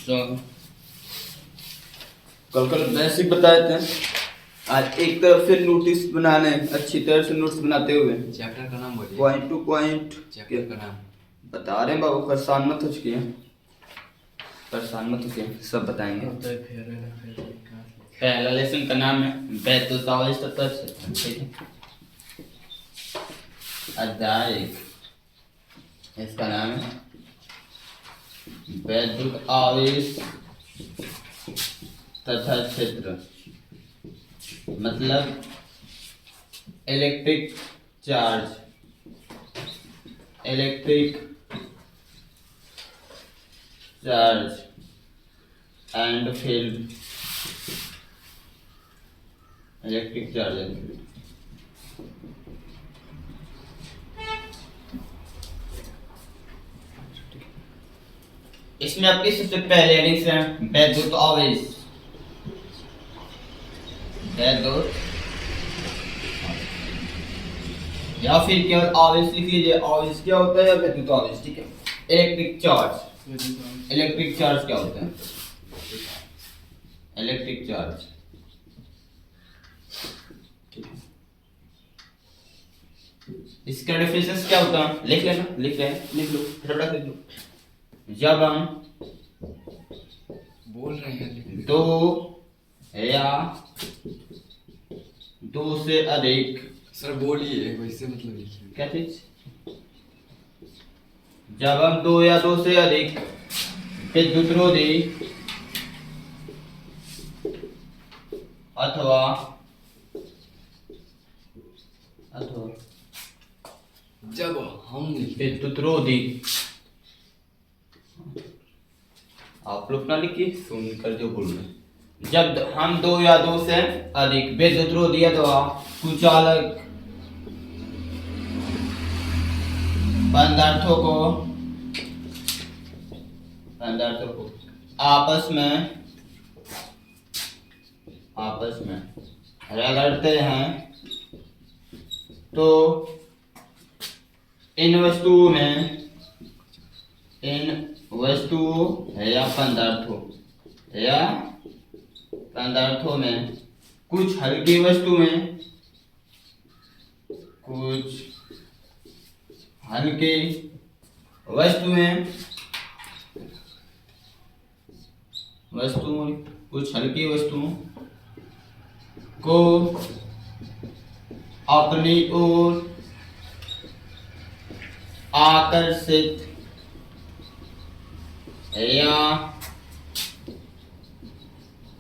तो कल बेसिक बताए थे, आज एक तरफ से नोटिस बनाने, अच्छी तरह से नोट्स बनाते हुए चैप्टर का नाम बोलिए। पॉइंट टू पॉइंट चैप्टर का नाम बता रहे हैं बाबू, परेशान मत हो चुके हैं, परेशान मत हो चुके हैं, सब बताएंगे। पहला लेसन का नाम है बैतुताविश तत्व, ठीक है। अध्याय एक, इसका नाम है वैद्युत आवेश तथा क्षेत्र, मतलब electric charge, electric charge and field, electric charge and field. इसमें आपकी सबसे पहले हेडिंग्स हैं वैद्युत आवेश, वैद्युत, या फिर केवल आवेश लिख लीजिए। आवेश क्या होता है, या वैद्युत आवेश, ठीक है। इलेक्ट्रिक चार्ज, इलेक्ट्रिक चार्ज क्या होता है, इलेक्ट्रिक चार्ज, इसका डेफिनेशन क्या होता है, लिख लेना, लिख रहे हैं, लिख लो, फटाफट लिख लो। जब हम बोल रहे हैं दो या दो से अधिक, सर बोलिए, वैसे मतलब लिखिए। क्या चीज, जब हम दो या दो से अधिक विद्युत रोधी अथवा अथवा जब हम विद्युत रोधी, आप लोग ना लिखिए, सुन कर जो बोल रहे हैं। जब हम दो या दो से अधिक विद्युत रोधी अथवा कुचालक पदार्थों को आपस में रगड़ते हैं, तो इन वस्तुओं या पदार्थों में कुछ हल्की वस्तुएं, कुछ हल्की वस्तुएं को अपनी ओर आकर्षित या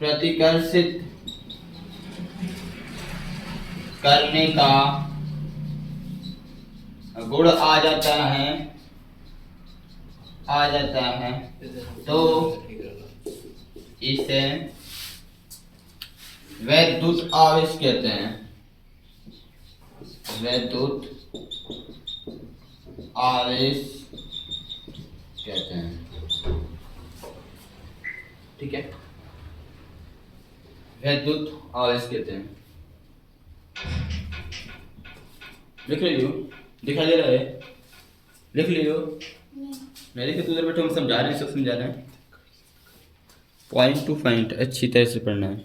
प्रतिकर्षित करने का गुण आ जाता है, तो इसे वैद्युत आवेश कहते हैं, वैद्युत आवेश कहते हैं, ठीक है। वैद्युत आवेश कहते हैं, लिख लियो, दिखाई दे रहा है, लिख लियो, मैं लिखे, तू उधर बैठो, हम समझा रहे हैं, सब समझा रहे हैं, पॉइंट टू पॉइंट अच्छी तरह से पढ़ना है।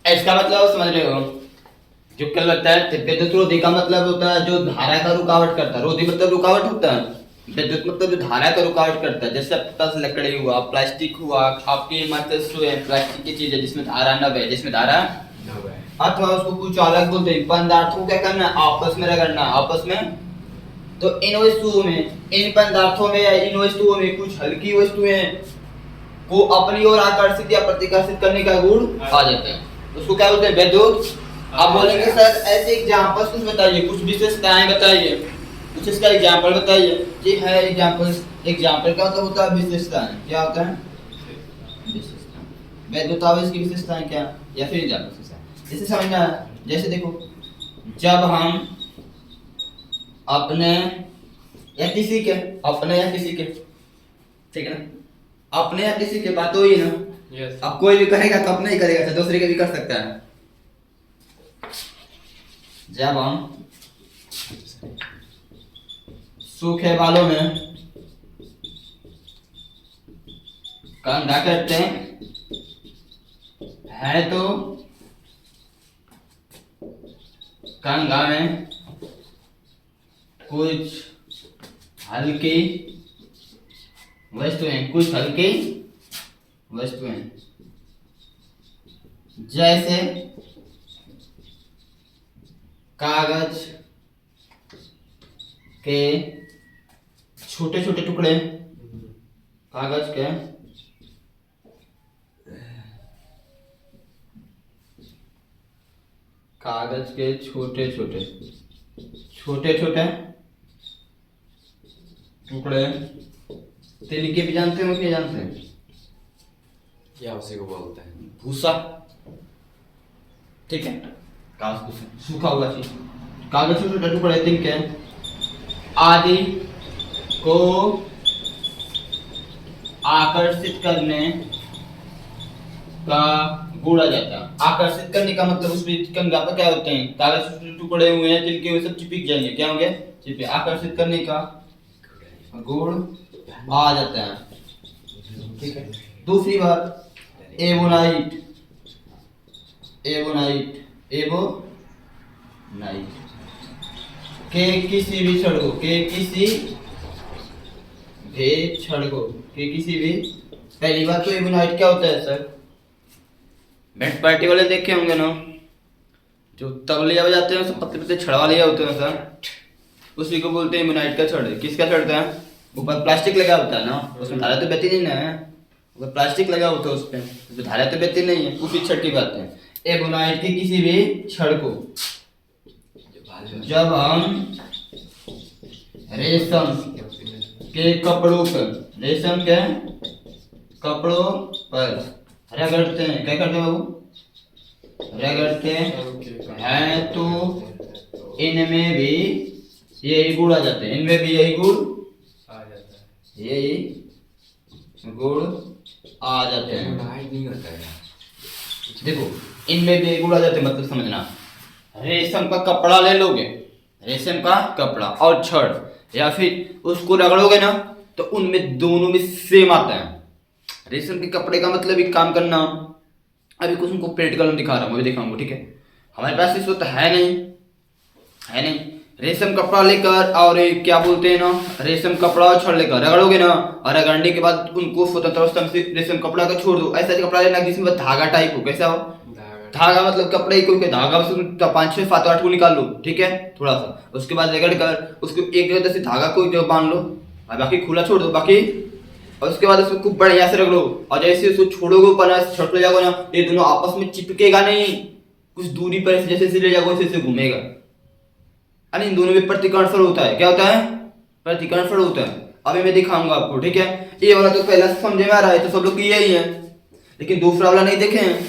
इसका मतलब समझ रहे हो, जो कल लगता है विद्युत रोधी का मतलब होता है जो धारा का रुकावट करता है, रोधी मतलब रुकावट होता है, विद्युत मतलब जो धारा का रुकावट करता है। जैसे आपके पास लकड़ी हुआ, प्लास्टिक हुआ, आपके मतलब प्लास्टिक की चीज है जिसमें धारा न बहे, जिसमें धारा अथवा उसको कुछ अलग बोलते हैं, पदार्थों को क्या करना है, आपस में रगड़ना, आपस में। तो इन वस्तुओं में, इन पदार्थों में या इन वस्तुओं में कुछ हल्की वस्तुएं को अपनी ओर आकर्षित या प्रतिकर्षित करने का गुण आ जाता है, उसको क्या बोलते हैं, वैद्युत। आप बोलेंगे सर ऐसे एग्जांपल कुछ बताइए, कुछ विशेषताएं बताइए, कुछ इसका एग्जांपल बताइए। जी है एग्जांपल, एग्जांपल का मतलब होता है विशेषताएं, क्या होता है, विशेषताएं। वैद्युत आवेश की विशेषताएं क्या, या फिर एग्जांपल जैसे समझना है। जैसे देखो, जब हम अपने या किसी के, ठीक है ना, अपने या किसी के बात हो ही ना, yes. अब कोई भी करेगा तो अपना ही करेगा, दूसरे के भी कर सकता है। जब हम सूखे बालों में कंघा करते हैं है तो कंघा में कुछ हल्की वस्तुएं जैसे कागज के छोटे छोटे टुकड़े, कागज के छोटे छोटे टुकड़े। तिनके भी जानते हो क्या जानते हैं? क्या उसी को बोलते हैं? भूसा, ठीक है, कागज भूसा, सूखा हुआ चीज, कागज के छोटे टुकड़े, तिनके आदि को आकर्षित करने का गुड़ा जाता है। आकर्षित करने का मतलब उसमें कंघा पर क्या होते हैं? कागज के टुकड़े हुए हैं, तिनके हुए सब चिपक जाएंगे, क्या होंगे? चिपके। आकर्षित करने का गुण आ जाता है, ठीक है। दूसरी बात, एवोनाइट के किसी भी पहली बात तो एवोनाइट क्या होता है सर? बैंड पार्टी वाले देखे होंगे ना, जो तबले बजाते हैं सब पतले पतले छड़ वाले होते हैं सर, उसी को बोलते हैं एवोनाइट का छड़। किसका छड़ था? ऊपर प्लास्टिक लगा होता है ना, उसमें धारा तो बहती नहीं ना है, ऊपर प्लास्टिक लगा होता है, उस पे धारा तो बहती नहीं है, उसी छड़ की बात है। एवोनाइट के किसी भी छड़ को जब हम रेशम के कपड़ों पर रगड़ते हैं, क्या करते हैं बाबू? रगड़ते हैं तो इनमें भी यही गुण आ जाते हैं, आ जाते हैं। नहीं होता है। देखो, इनमें भी गुण आ जाते हैं, मतलब समझना, रेशम का कपड़ा ले लोगे, रेशम का कपड़ा और छड़, या फिर उसको रगड़ोगे ना तो उनमें दोनों में सेम आता है। रेशम के कपड़े का मतलब एक काम करना, अभी कुछ उनको प्रैक्टिकल में दिखा रहा हूँ, अभी दिखाऊंगा, ठीक है। हमारे पास इस वक्त है नहीं रेशम कपड़ा लेकर, और क्या बोलते हैं ना, रेशम कपड़ा और छड़ लेकर रगड़ोगे ना, और रगड़ने के बाद उनको स्वतंत्र अवस्था से रेशम कपड़ा का छोड़ दो। ऐसा कपड़ा लेना जिसमें धागा टाइप हो, कैसा हो? धागा मतलब कपड़े को धागा 5-6-7-8 को निकाल लो, ठीक है, थोड़ा सा, उसके बाद रगड़ कर उसको एक जगह से धागा को जो बांध लो और बाकी खुला छोड़ दो बाकी, और उसके बाद उसको खूब बढ़िया से रगड़ो, और जैसे उसको छोड़ोगे ऊपर छट ले जाओगे ना, ये दोनों आपस में चिपकेगा नहीं, कुछ दूरी पर जैसे ले जाओगे वैसे घूमेगा, अरे इन दोनों में प्रतिकर्षण होता है। क्या होता है? प्रतिकर्षण होता है। अभी मैं दिखाऊंगा आपको, ठीक है। ये वाला तो पहला समझ में आ रहा है, तो सब लोग यही है, लेकिन दूसरा वाला नहीं देखे हैं,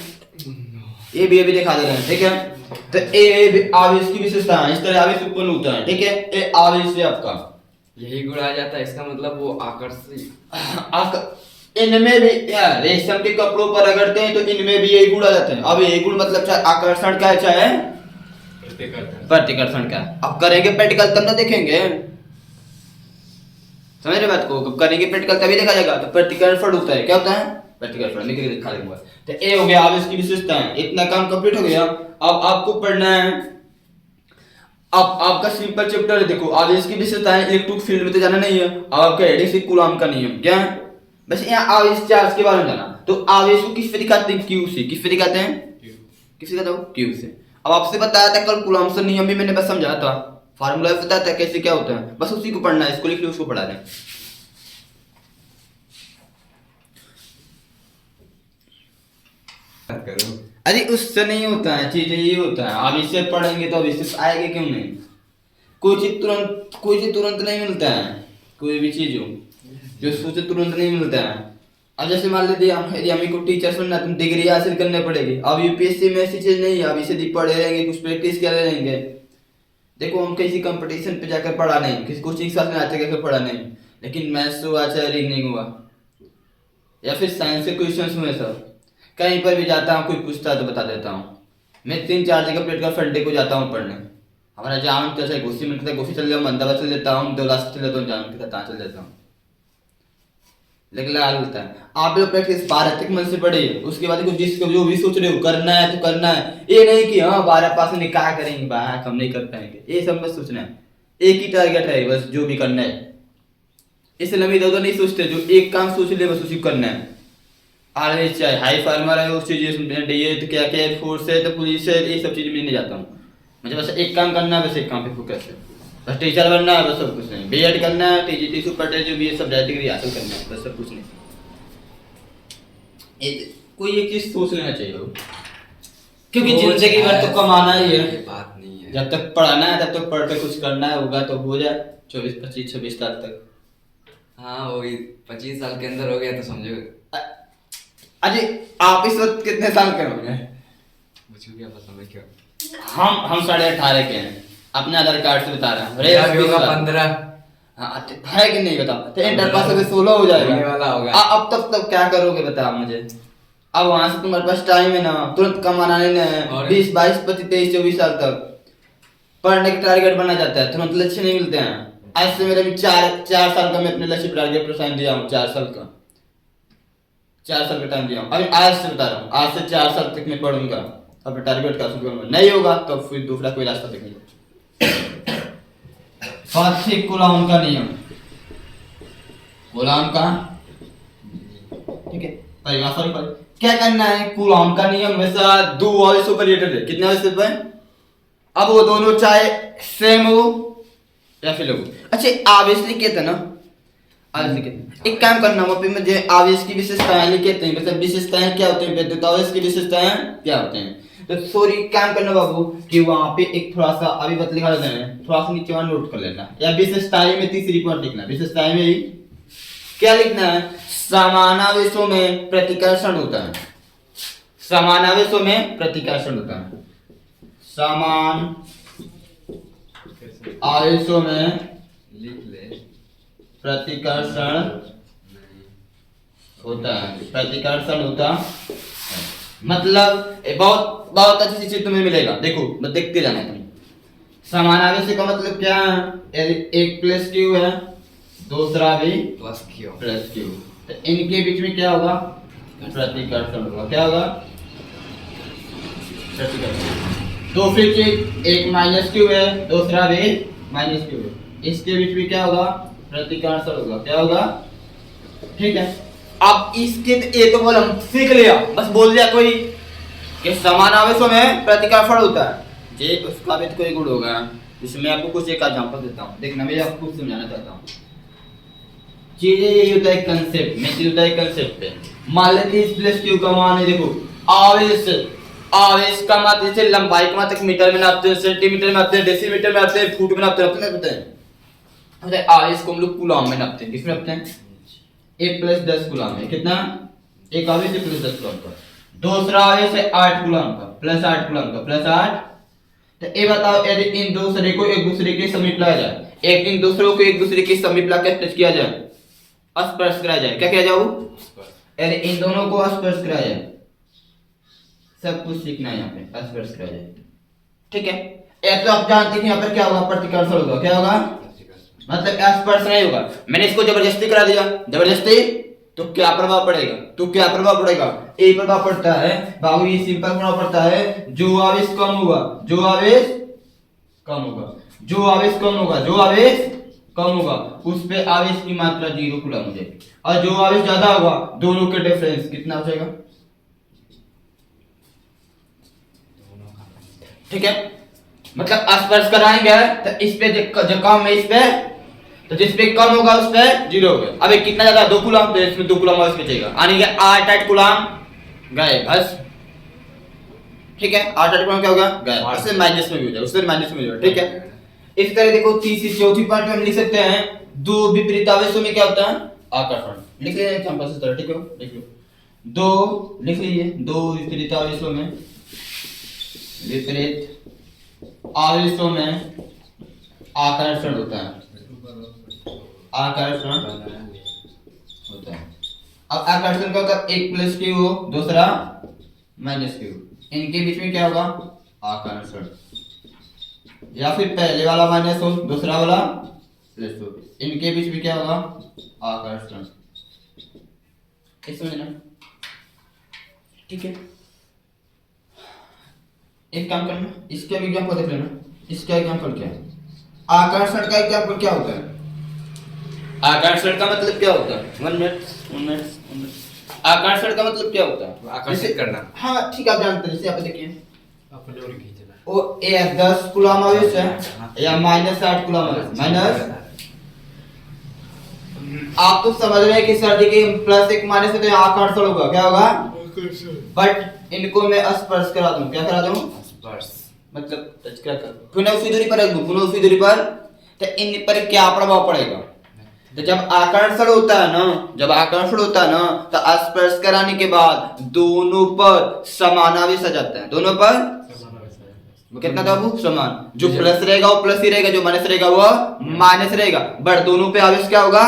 ये भी अभी दिखा दे रहे हैं, ठीक है। तो ये आवेश की विशेषता है, इस तरह आवेश उत्पन्न होता है, ठीक है। ये आवेश है आपका, यही गुण आ जाता है, इसका मतलब वो आकर्षित। इनमें भी रेशम के कपड़ों पर रगड़ते हैं तो इनमें भी यही गुण आ जाते हैं। अब यही गुण मतलब चाहे आकर्षण का है चाहे प्रतिकर्षण का। अब करेंगे प्रैक्टिकल तब ना देखेंगे, समझ रहे बात को? करेंगे प्रैक्टिकल तभी देखा जाएगा। तो प्रतिकर्षण होता है, क्या होता है? प्रतिकर्षण। मैं दिखा दूंगा। तो ए हो गया आवेश की विशेषताएं, इतना काम कंप्लीट हो गया। अब आपको पढ़ना है, अब आपका सिंपल चैप्टर है, देखो आवेश की विशेषताएं, इलेक्ट्रिक फील्ड में तो जाना नहीं है। अब आपका हेडिंग से कूलॉम का नियम क्या है, बस यहाँ आवेश चार्ज के बारे में जाना। तो आवेश को किस पे दिखाते हैं? क्यू से। किस पे दिखाते हैं? किस पे? क्यू से। अब आपसे बताया था कल कूलॉम का नियम भी मैंने बस समझाया था, फार्मूला भी बताया था कैसे क्या होता है, बस उसी को पढ़ना है, इसको लिख लो, उसको पढ़ा दें। अरे उससे नहीं होता है, चीज ये होता है। अब इससे पढ़ेंगे तो अब इससे आएगा क्यों नहीं? कोई चीज तुरंत नहीं मिलता है, कोई भी चीज हो जो सोचे तुरंत नहीं मिलता है। अब जैसे मान लीजिए यदि हमें को टीचर सुनना, तुम डिग्री हासिल करने पड़ेगी। अब यूपीएससी में ऐसी चीज नहीं है, अब इसे पढ़े रहेंगे, कुछ प्रैक्टिस कर रहेंगे। देखो हम किसी कंपटीशन पे जाकर पढ़ा नहीं, किसी कोचिंग क्लास में आते जाकर पढ़ा नहीं, लेकिन मैथ्स हुआ चाहे रीजनिंग हुआ या फिर साइंस के क्वेश्चन हुए, सब कहीं पर भी जाता हूँ, कोई पूछता है तो बता देता हूँ। मैं 3-4 जगह प्रैक्टिकल फंडे को जाता हूँ पढ़ने। हमारा जाम कैसे घुसी मिलता है, घुसी चल जाऊँ, अहमदाबाद चल देता हूँ, 2 लाख चल जाता हूँ, जाम के साथ चल जाता हूँ। लेकिन लाल होता है। आप लोग प्रैक्टिस 12 तक मन से पढ़िए, उसके बाद देखो जिसको जो भी सोच रहे हो करना है तो करना है। ये नहीं कि हाँ 12 पास में क्या करेंगे, बाहर हम नहीं कर पाएंगे, ये सब मत सोचना है। एक ही टारगेट है बस, जो भी करना है। इस लंबी इधर नहीं सोचते, जो एक काम सोच ले बस उसी को करना है। आर्मी चाहे हाई फार्मर है, उस चीज ये तो क्या क्या फोर्स है तो पुलिस है, ये सब चीज में नहीं जाता हूँ। मुझे बस एक काम करना है, बस एक काम पे फोकस है। बस टीचर बनना है, बस सब कुछ नहीं। बीएड करना है, टीजीटी सुपर टेट जो भी है सब डिग्री हासिल करना है, बस सब कुछ नहीं। कोई एक चीज सोच लेना चाहिए हो, क्योंकि जिंदगी भर तो कमाना ही है। ये बात नहीं है। जब तक पढ़ाना है तब तक पढ़ के कुछ करना है, होगा तो हो जाए 24 25 26 साल तक। हाँ वही 25 साल के अंदर हो गया तो समझो। अजी आप इस वक्त कितने साल के होंगे? मुझे क्या पता मैं क्या। हम 18.5 के हैं, अपने आधार कार्ड से बता रहा हूँ। मेरा भी होगा 15। हाँ है कि नहीं बताओ, तो इंटर पास होकर 16 हो जाएगा। होने वाला होगा। अब तब क्या करोगे बताओ मुझे। अब वहां से तुम्हारे पास टाइम है ना, तुरंत कमाना नहीं है। और 20 22 25 23 24 साल तक पढ़ने का टारगेट बना जाता है, तुरंत लक्ष्य नहीं मिलते हैं। आज से मेरा भी 4 साल का मैं अपने लक्ष्य टारगेट पर टाइम दिया हूँ। 4 साल का 4 साल का टाइम दिया हूँ। अभी आज से बता रहा हूँ, आज से 4 साल तक मैं पढ़ूंगा, अपने टारगेट का शुरू करूंगा। नहीं होगा तो फिर दूसरा कोई रास्ता देखेंगे। फातिह गुलाम का नियम, गुलाम का, ठीक है परिभाषा नहीं पढ़ी। क्या करना है, गुलाम का नियम वैसा दो वाले सुपर रिलेटेड है। कितने वाले सुपर? अब वो दोनों चाहे सेम हो या फिर हो। अच्छा आवेश लिखे थे ना, आवेश लिखे थे। एक काम करना, वहाँ पे मुझे आवेश की विशेषताएं लिखे थे। मतलब विशेषताएं क्या होती हैं, विद्युत आवेश की विशेषताएं क्या होते हैं। तो सॉरी काम करना बाबू कि वहाँ पे एक थोड़ा सा अभी बत लिखा देना है, थोड़ा सा नीचे वहाँ नोट कर लेना, या विशेषताएं में तीसरी पॉइंट लिखना। विशेषताएं में ही क्या लिखना है, समानावेशों में प्रतिकर्षण होता है। समानावेशों में प्रतिकर्षण होता है। समान आवेशों में लिख ले। प्रतिकर्षण होता है, प्रतिकर्षण होता है। मतलब बहुत बहुत अच्छी चीज तुम्हें मिलेगा, देखो मैं देखते जाना तुम। समानावेश का मतलब क्या है, यदि एक प्लस क्यू है दूसरा भी प्लस क्यू, तो इनके बीच में क्या होगा, प्रतिकर्षण होगा। क्या होगा, प्रतिकर्षण। दूसरी चीज एक माइनस क्यू है दूसरा भी माइनस क्यू है, इसके बीच में क्या होगा, प्रतिकर्षण होगा। क्या होगा, ठीक है। अब इसके ये तो बोल हम सीख लिया, बस बोल दिया कोई कि समान आवेशों में प्रतिकर्षण होता है, ये उसका भी कोई गुण होगा। इसमें आपको कुछ एक एग्जांपल देता हूँ, देखना मैं आपको कुछ समझाना चाहता हूँ। चीजें यही होता है कंसेप्ट में, होता है कंसेप्ट पे। मान लेते इस प्लस क्यू का मान है, देखो आवेश, आवेश का मात्रा जैसे लंबाई का मात्रा मीटर में नापते हैं, सेंटीमीटर में नापते हैं, डेसीमीटर में नापते हैं, फुट में नापते हैं, पता है आवेश को हम लोग कूलम में नापते हैं। किसमें नापते हैं, 1 + 10 कूलम है। कितना, एक आवेश है +10 कूलम का, दूसरा आवेश है 8 कूलम का, +8 कूलम का, +8। तो ये बताओ यदि इन दूसरे को एक दूसरे के समीप लाया जाए, एक इन दूसरों को एक दूसरे के समीप लाकर टच किया जाए, स्पर्श कराया जाए, क्या किया जाए, यदि इन दोनों को स्पर्श कराया जाए, सब कुछ सीखना है यहाँ पे, स्पर्श कराया जाए, ठीक है। या तो आप जानते हैं कि यहाँ पर क्या होगा, प्रतिकर्षण होगा। क्या होगा, मतलब स्पर्श नहीं होगा। मैंने इसको जबरदस्ती करा दिया, जबरदस्ती, तो क्या प्रभाव पड़ेगा, तो क्या प्रभाव पड़ेगा, एक प्रभाव पड़ता है बाबू, ये सिंपल प्रभाव पड़ता है, जो आवेश कम होगा, जो आवेश कम होगा, जो आवेश कम होगा, जो आवेश कम होगा, उस पे आवेश की मात्रा 0 कूलम हो जाएगी, और जो आवेश ज्यादा होगा दोनों के डिफरेंस कितना हो जाएगा, ठीक है। मतलब स्पर्श कराएंगे तो इस पे जो कम है इस पे, तो जिस पे कम होगा उस पे 0 होगा। अब कितना ज्यादा, 2 कूलम, तो इसमें 2 कूलम आवेश बचेगा, यानी कि 8 कूलम गए बस, ठीक है। 8 कूलम क्या होगा, गए, उससे माइनस में भी हो जाएगा, उससे माइनस में हो जाएगा, ठीक है। इस तरह देखो तीसरी चौथी पार्ट में हम लिख सकते हैं, दो विपरीत आवेशों में क्या होता है, आकर्षण। लिख लीजिए एग्जांपल से, ठीक है, लिख लो, दो लिख लीजिए, दो विपरीत आवेशों में, विपरीत आवेशों में आकर्षण होता है, आकर्षण होता है। अब आकर्षण का मतलब एक प्लस क्यू हो दूसरा माइनस क्यू, इनके बीच में क्या होगा, आकर्षण, या फिर पहले वाला माइनस हो दूसरा वाला प्लस हो, इनके बीच में क्या होगा, आकर्षण। ये समझना, ठीक है। एक काम करना, इसके एग्जाम्पल देख लेना। इसका एग्जाम्पल क्या है? आकर्षण का एग्जाम्पल क्या होता है? आकर्षण का मतलब क्या होता है? 1 मिनट। आकर्षण का मतलब क्या होता है? आकर्षित करना। हाँ ठीक है, आप जानते हैं। जैसे आप देखिए अपने और खींचना। वो ए 10 कूलम आवेश है या -60 कूलम आवेश, माइनस। आप तो समझ रहे हैं कि सर जी के +1 माइनस से तो यहाँ आकर्षण होगा, क्या होगा? बट इनको मैं स्पर्श करा दूं, क्या करा दूं? स्पर्श मतलब टच क्या कर, पुनः उसी दूरी पर रख दूं, पुनः उसी दूरी पर, तो इन पर क्या प्रभाव पड़ेगा? तो जब आकर्षण होता है ना, तो स्पर्श कराने के बाद दोनों पर समान आवेश आ जाता है। दोनों पर वो कितना था? वो समान। जो प्लस रहेगा वो प्लस ही रहेगा, जो माइनस रहेगा वो माइनस रहेगा, बट दोनों पे आवेश क्या होगा?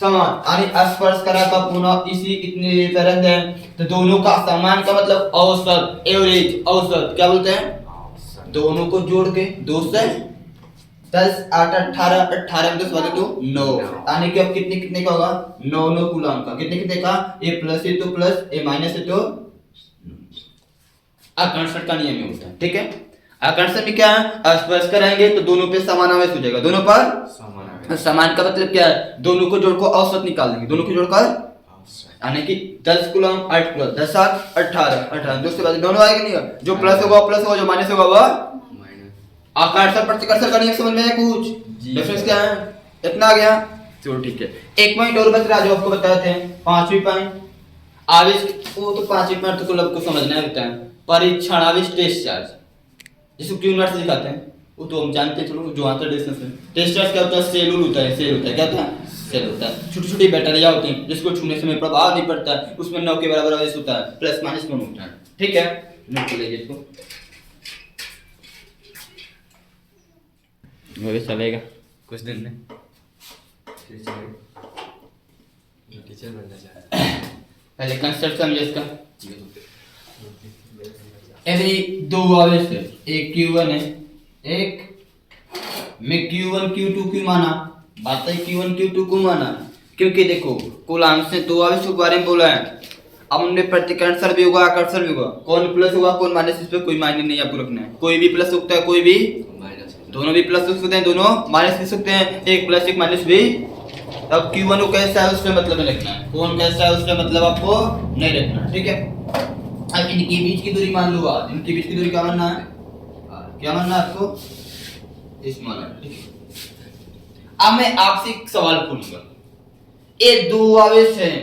समान। यानी स्पर्श करा का पुनः इसी इतनी तरह है, तो दोनों का समान का मतलब औसत, एवरेज, औसत क्या बोलते हैं? दोनों को जोड़ के 2 से 10 8 18 18 में 10 वाले तो 9, यानी कि अब कितने कितने का होगा? 9 कूलम का। कितने कितने का? ए प्लस है तो प्लस, ए माइनस है तो। आकर्षण का नियम होता है, ठीक है। आकर्षण में क्या है? स्पर्श कराएंगे तो दोनों पे समान आवेश हो जाएगा। दोनों पर समान का मतलब क्या है? दोनों को जोड़ को औसत निकाल देंगे, दोनों को जोड़कर, यानी कि 10 कूलम 8 कूलम 10 7 18 2 से बाद दोनों आएगा नहीं? जो प्लस होगा प्लस होगा, जो माइनस होगा वो माइनस। आकर्षण प्रतिकर्षण का नियम समझ में है? कुछ डिफरेंस क्या है? इतना आ गया, चलो ठीक है। एक पॉइंट और बच रहा जो आपको बताते हैं, 5वीं पॉइंट आवेश। वो तो 5वीं पॉइंट तो कुल आपको समझना होता है। परीक्षण आवेश, टेस्ट चार्ज, जिसको क्यू नॉट से दिखाते हैं, वो तो हम जानते हैं। चलो जो आता है डिस्टेंस में, टेस्ट चार्ज क्या होता है? सेल होता है, सेल होता है, क्या होता है? सेल होता है। छोटी छोटी बैटरियां होती हैं जिसको छूने से प्रभाव नहीं पड़ता है, उसमें 9 के बराबर आवेश होता है, प्लस माइनस दोनों होता है, ठीक है। नोट कर लीजिए इसको, वो भी चलेगा कुछ दिन में, टीचर बनना चाहता है। पहले कंसेप्ट समझिए इसका। यदि 2 आवेश है, एक Q1 है, एक में Q1 Q2 क्यों माना? बात है Q1 Q2 को माना क्योंकि देखो कूलाम से 2 आवेश के बारे में बोला है। अब उनमें प्रतिकर्षण भी होगा, आकर्षण भी होगा। कौन प्लस होगा कौन माइनस, इस पे कोई मायने नहीं आपको रखना है। कोई भी प्लस होता है, कोई भी माइनस, दोनों भी प्लस हो सकते हैं, दोनों माइनस भी सकते हैं, एक प्लस एक माइनस भी। तब Q1 को कैसा है उससे मतलब नहीं रखना है, कौन कैसा है उससे मतलब आपको नहीं रखना, ठीक है। अब इनके बीच की दूरी मान लो, आज इनके बीच की दूरी क्या मानना है? क्या मानना है आपको? इस मानना है, ठीक है। अब मैं आपसे एक सवाल पूछूंगा, ये 2 आवेश हैं,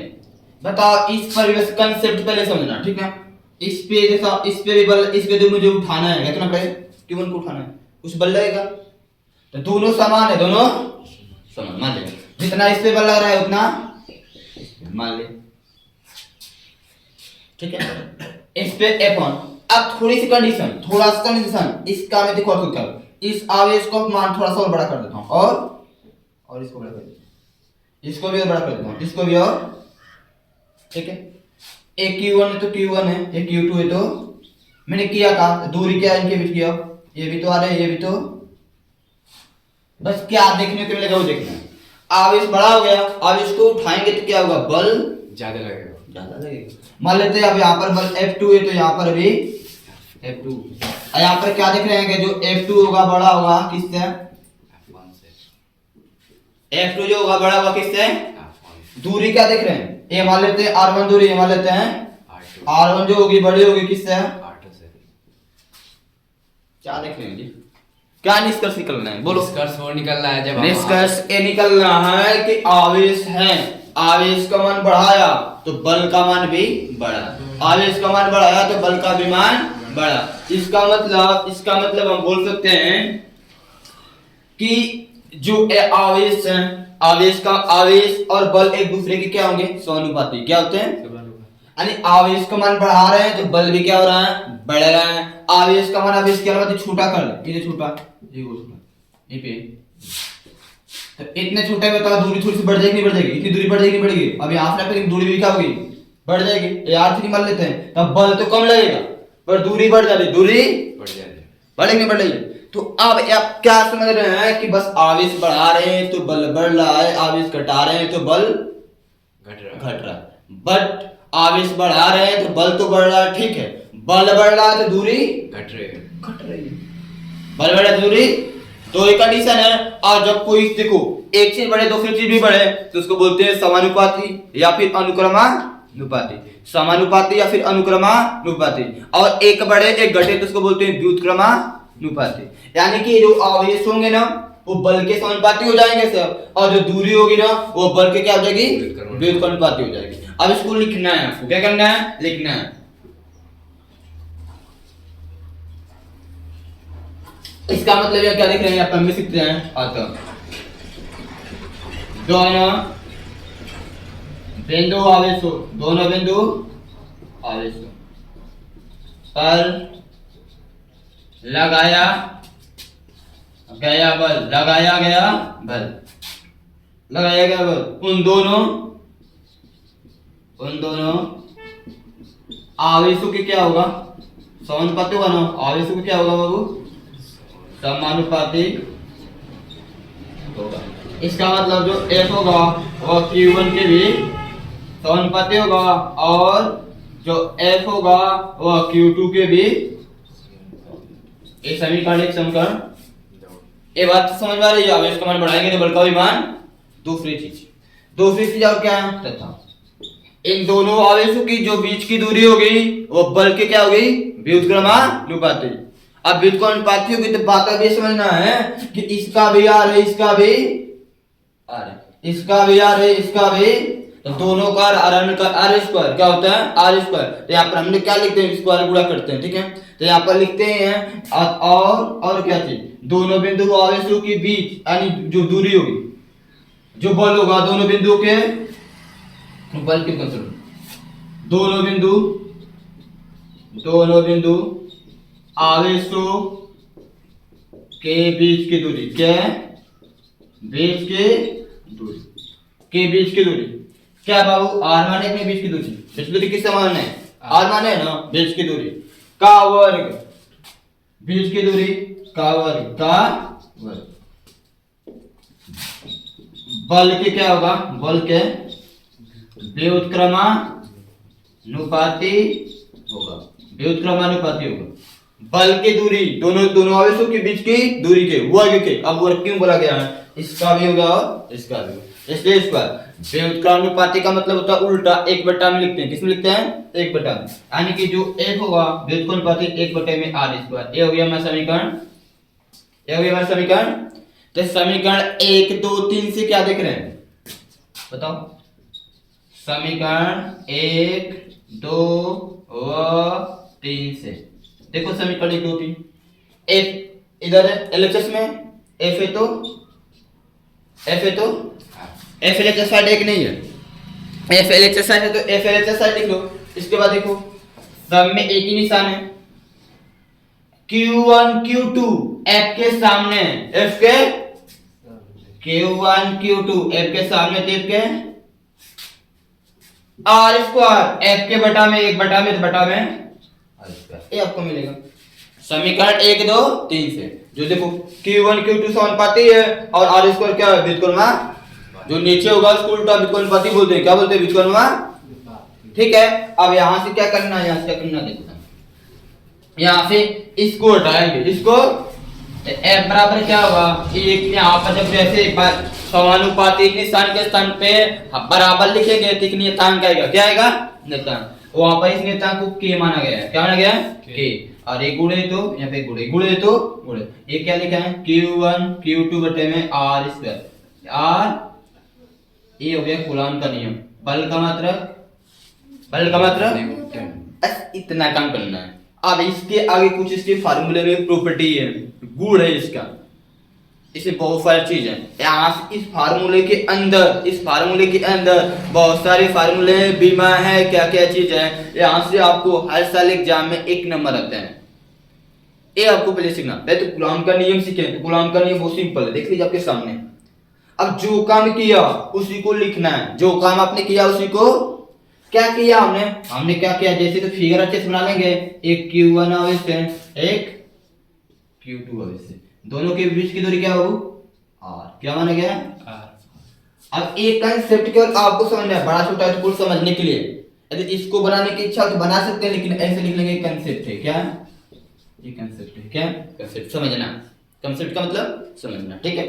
बताओ इस परिवेश कंसेप्ट पहले समझना, ठीक है। इस पे जैसा इस पे भी बल, इस पे जो मुझे उठाना है, कितना पड़ेगा? Q1 को उठाना है, कुछ बल लगेगा। तो दोनों समान है, दोनों समान मान लेंगे। जितना इस पे बल लग रहा है उतना मान ले, ठीक है। इस पे F1। अब थोड़ी सी कंडीशन, थोड़ा सा कंडीशन, इसका मैं देखो क्या, इस आवेश को मान थोड़ा सा और बड़ा कर देता हूं, और इसको बड़ा कर देता हूं, इसको भी और बड़ा कर देता हूं, इसको भी और, ठीक है। एक Q1 है तो Q1 है, एक Q2 है तो मैंने किया का दूरी क्या इनके बीच किया, ये भी तो आ रहा है, ये भी तो, बस क्या देखने को मिलेगा वो देखना है। आवेश बड़ा हो गया, आवेश को उठाएंगे तो क्या होगा? बल ज्यादा लगेगा, ज्यादा लगेगा। मान लेते हैं अब यहाँ पर बल F2 है तो यहाँ पर भी F2। यहाँ पर क्या देख रहे हैं कि जो F2 होगा बड़ा होगा किससे? F1 से। F2 जो होगा बड़ा होगा किससे? F1। दूरी क्या देख रहे हैं? ये मान लेते हैं R1 दूरी, ये मान लेते हैं R2। R1 जो होगी बड़ी होगी किससे? R2 से। क्या देख रहे हैं जी? क्या निष्कर्ष निकलना है? बोलो। निष्कर्ष वो निकलना है जब निष्कर्ष ये निकलना है कि आवेश है, आवेश का मान बढ़ाया तो बल का मान भी बढ़ा, आवेश का मान बढ़ाया तो बल का भी मान बढ़ा। इसका मतलब हम बोल सकते हैं कि जो आवेश है, आवेश और बल एक दूसरे के क्या होंगे? समानुपाती। क्या होते हैं? यानी आवेश का मान बढ़ा रहे हैं तो बल भी क्या हो रहा है? बढ़ रहा है। आवेश का मान आवेश के अलावा छोटा कर ले, ये छोटा, ये वो छोटा, ये पे तो इतने छोटे में तो दूरी थोड़ी सी बढ़ जाएगी नहीं बढ़ जाएगी? इतनी दूरी बढ़ जाएगी नहीं बढ़ेगी? अब यहाँ पे दूरी भी क्या होगी? बढ़ जाएगी। ये R3 मान लेते हैं, तब बल तो कम लगेगा पर दूरी बढ़ जा रही, दूरी बढ़ेगी नहीं बढ़ रही। तो अब आप क्या समझ रहे हैं कि बस आवेश बढ़ा रहे हैं तो बल बढ़ रहा है, आवेश घटा रहे हैं तो बल घट रहा है। बट आवेश बढ़ा रहे हैं तो बल तो बढ़ रहा है, ठीक है, बल बढ़ रहा है तो दूरी घट रहे हैं। घट रही है, बल बढ़ रहा है दूरी, तो ये कंडीशन है। और जब कोई देखो एक चीज बढ़े दूसरी चीज भी बढ़े तो उसको बोलते हैं समानुपाती या फिर अनुक्रमानुपाती, समानुपाती या फिर अनुक्रमानुपाती। और एक बढ़े एक घटे तो उसको बोलते हैं व्युत्क्रमानुपाती। यानी कि जो आवेश होंगे ना वो बल के समानुपाती हो जाएंगे सर, और जो दूरी होगी ना वो बल के क्या हो जाएगी, व्युत्क्रमानुपाती हो जाएगी। अब इसको लिखना है, आपको क्या करना है, लिखना है। इसका मतलब ये क्या लिख रहे हैं अपन भी सीखते हैं। आता दोनों बिंदु आवेश हो, दोनों बिंदु आवेश हो पर लगाया गया बल, लगाया गया बल, लगाया गया बल उन दोनों आवेशों के क्या होगा, समानुपाती होगा ना, आवेशों के क्या होगा बाबू, समानुपाती होगा। इसका मतलब जो F होगा वो Q1 के भी समानुपाती होगा, और जो F होगा वो Q2 के भी। ये समीकरण एक समीकरण, ये बात समझ में आ रही है। आवेश का मान बढ़ाएंगे तो बल का भी मान। दूसरी चीज और क्या है, तथा इन दोनों आवेशों की जो बीच की दूरी होगी वो बल के क्या होगी, व्युत्क्रमानुपाती। अब व्युत्क्रमानुपाती होगी तो बात अब ये समझना है कि इसका भी आर है, इसका भी आर है, इसका भी आर है, इसका भी, तो दोनों का आर का आर स्क्वायर क्या होता है, आर स्क्वायर। तो यहाँ पर हमने क्या लिखते हैं, स्क्वायर गुणा करते हैं, ठीक है। तो यहाँ पर लिखते हैं और क्या चीज, दोनों बिंदु आवेशों के बीच यानी जो दूरी होगी, जो बल होगा दोनों बिंदु के बल के कंसर्न, दोनों बिंदु आवेशों के बीच की दूरी, क्या बीच की दूरी क्या बाबू, आर माने के बीच की दूरी किस समान है, आर माने ना बीच की दूरी का वर्ग, बीच की दूरी का वर्ग बल के क्या होगा, बल के व्युत्क्रमानुपाती होगा, बल की दूरी दोनों आवेशों के बीच की दूरी के वर्ग के। अब वर्ग क्यों बोला गया है, इसका भी होगा और इसका भी होगा, इसलिए इसका व्युत्क्रमानुपाती का मतलब होता है उल्टा, एक बटा में लिखते हैं, किसमें लिखते हैं, एक बटा में। यानी कि जो एक होगा व्युत्क्रमानुपाती एक बटे में आर स्क्वायर। ये हो गया हमारा समीकरण। तो समीकरण 1 2 3 से क्या देख रहे हैं बताओ, समीकरण 1 2 व 3 से देखो, समीकरण 1 2 3 F इधर है एलएचएस में, F है तो F एलएचएस साइड एक नहीं है, F एलएचएस साइड है तो F एलएचएस साइड लिख लो। इसके बाद देखो सब में एक ही निशान है, Q1 Q2 F के सामने, F के Q1 Q2 F के सामने देख के आर स्क्वायर F के बटा में एक बटा में आर स्क्वायर, ये आपको मिलेगा समीकरण 1 2 3 से। जो देखो Q1 Q2 समानुपाती है और आर स्क्वायर क्या है, व्युत्क्रमानुपाती, जो नीचे होगा उसको उल्टा व्युत्क्रमानुपाती बोलते हैं, क्या बोलते हैं, व्युत्क्रमानुपाती, ठीक है। अब यहां से क्या करना है, यहां से क्या करना देखो, यहां से इसको हटाएंगे, इसको F बराबर क्या होगा, एक यहाँ पर जब जैसे समानुपाती निशान के स्थान पे बराबर लिखेंगे तो एक नियतांक आएगा, क्या आएगा, नियतांक। वहां पर इस नियतांक को k माना गया है, क्या माना गया है, k। और एक गुणे तो यहाँ पे गुणे तो गुणे, ये क्या लिखा है, Q1 Q2 बटे में r स्क्वायर, r ये हो गया कूलॉम का नियम। बल का मात्रक बस इतना काम करना है। अब इसके आगे कुछ इसके फार्मूले में प्रॉपर्टी है, गुण है इसका, इसमें बहुत सारी चीज है। यहाँ से इस फार्मूले के अंदर बहुत सारे फार्मूले हैं, बीमा है, क्या क्या चीज है। यहाँ से आपको हर साल एग्जाम में 1 नंबर आता है, ये आपको पहले सीखना। पहले तो कूलॉम का नियम सीखे, तो कूलॉम का नियम बहुत सिंपल है, देख लीजिए आपके सामने। अब जो काम किया उसी को लिखना है, जो काम आपने किया उसी को, क्या किया हमने क्या किया, जैसे तो फिगर अच्छे से बना लेंगे, एक Q1 आवेश है, एक Q2 आवेश है, दोनों के बीच की दूरी क्या होगी, r, क्या माना गया, r। अब एक कंसेप्ट केवल आपको समझना है, बड़ा छोटा है तो कुछ समझने के लिए। यदि इसको बनाने की इच्छा हो तो बना सकते हैं, लेकिन ऐसे लिख लेंगे कंसेप्ट है क्या, ये कंसेप्ट है क्या, कंसेप्ट समझना, कंसेप्ट का मतलब समझना, ठीक है।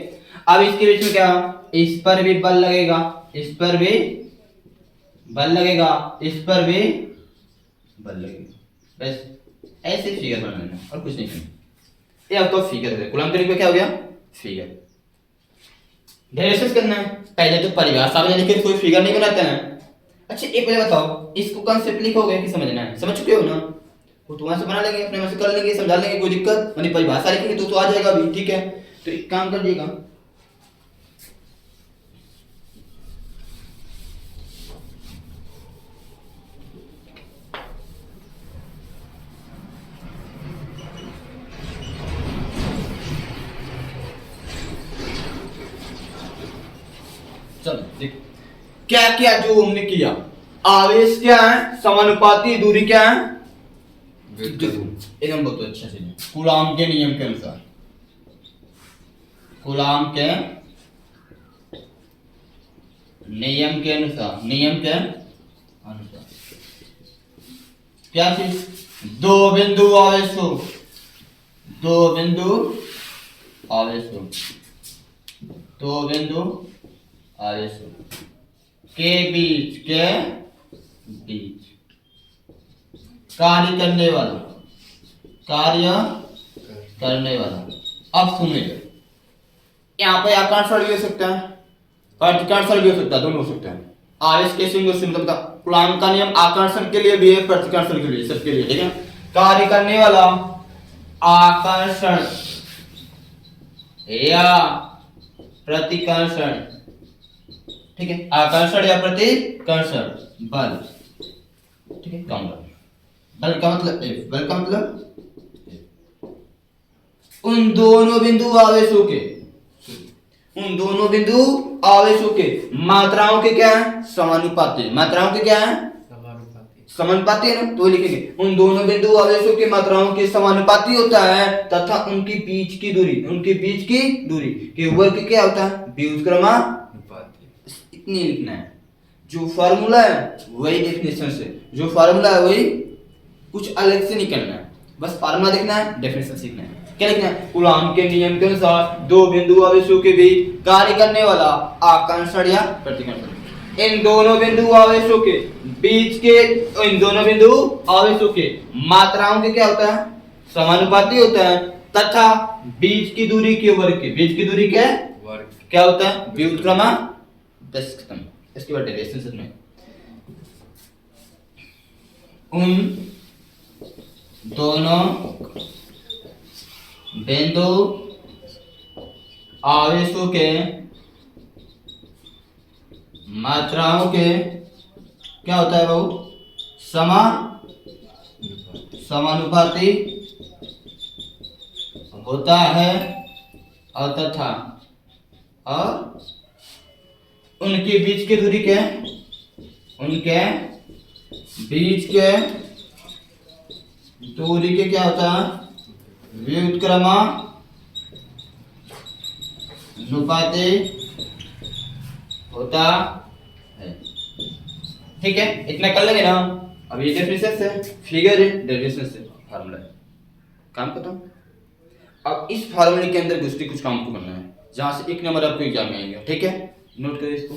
अब इसके बीच में क्या, इस पर भी बल लगेगा, इस पर भी बल लगेगा, इस पर भी बल लगेगा, बस ऐसे फिगर बनाना और कुछ नहीं करना। ये आपका फिगर है, कूलम्ब के नियम क्या हो गया, फिगर। डेरिवेशंस करना है, पहले तो परिभाषा में लिखे कोई फिगर नहीं बनाते हैं। अच्छा एक पहले बताओ, इसको कंसेप्ट लिखोगे कि समझना है, समझ चुके हो ना, वो तो वहां से बना लेंगे, अपने वहां से कर लेंगे, समझा लेंगे, कोई दिक्कत नहीं, परिभाषा लिखेंगे तो आ जाएगा भी, ठीक है। तो एक काम करिएगा, चलो देख क्या क्या जो हमने किया, आवेश क्या है, समानुपाती दूरी क्या है, एकदम बहुत अच्छा से कूलॉम के नियम के अनुसार, कूलॉम के नियम के अनुसार, नियम के अनुसार क्या चीज, दो बिंदु आवेश हो, दो बिंदु आवेश हो, दो बिंदु आवेश हो के बीच, के बीच कार्य करने वाला, कार्य करने वाला। अब सुनिए, यहाँ पे आकर्षण भी हो सकता है, प्रतिकर्षण भी हो सकता है, दोनों हो सकते हैं। आवेश के मतलब कूलॉम का नियम आकर्षण के लिए भी है, प्रतिकर्षण के लिए, सबके लिए, ठीक है। कार्य करने वाला आकर्षण या प्रतिकर्षण, ठीक है, आकर्षण या प्रतिकर्षण बल, ठीक है, काउंटर बल का मतलब F, बल का मतलब उन दोनों बिंदु आवेशों के, उन दोनों बिंदु आवेशों के मात्राओं के क्या है, समानुपाती, मात्राओं के क्या है, समानुपाती है ना, तो लिखेंगे उन दोनों बिंदु आवेशों के मात्राओं के समानुपाती होता है तथा उनके बीच की दूरी, उनके बीच की दूरी के वर्ग क्या होता है, व्युत्क्रमानुपाती। इतनी लिखना है, जो फार्मूला है वही डेफिनेशन से, जो फार्मूला है वही, कुछ अलग से नहीं करना है, बस फार्मूला देखना है, डेफिनेशन सीखना है। क्या लिखना है, कूलॉम के नियम के अनुसार दो बिंदु आवेशों के बीच कार्य करने वाला आकर्षण या प्रतिकर्षण, इन दोनों बिंदु आवेशों के बीच के, इन दोनों बिंदु आवेशों के मात्राओं के क्या होता है, समानुपाती होता है तथा बीच की दूरी के वर्ग के, बीच की दूरी के वर्ग क्या होता है, व्युत्क्रमा। बस खत्म, इसके बाद डेरिवेशन में उन दोनों बिंदु आवेशों के मात्राओं के क्या होता है वो, समानुपाती होता है और तथा और उनके बीच की दूरी के, उनके बीच के दूरी के क्या होता है, व्युत्क्रमानुपाती होता है, ठीक है। इतना कर लेंगे ना, अब ये डेफिनेशन से फिगर है, डेरिवेशन से फार्मूला है, काम खत्म। अब इस फार्मूले के अंदर घुस के कुछ काम को करना है, जहां से एक नंबर आपको एग्जाम में आएगा, ठीक है, नोट करिए इसको।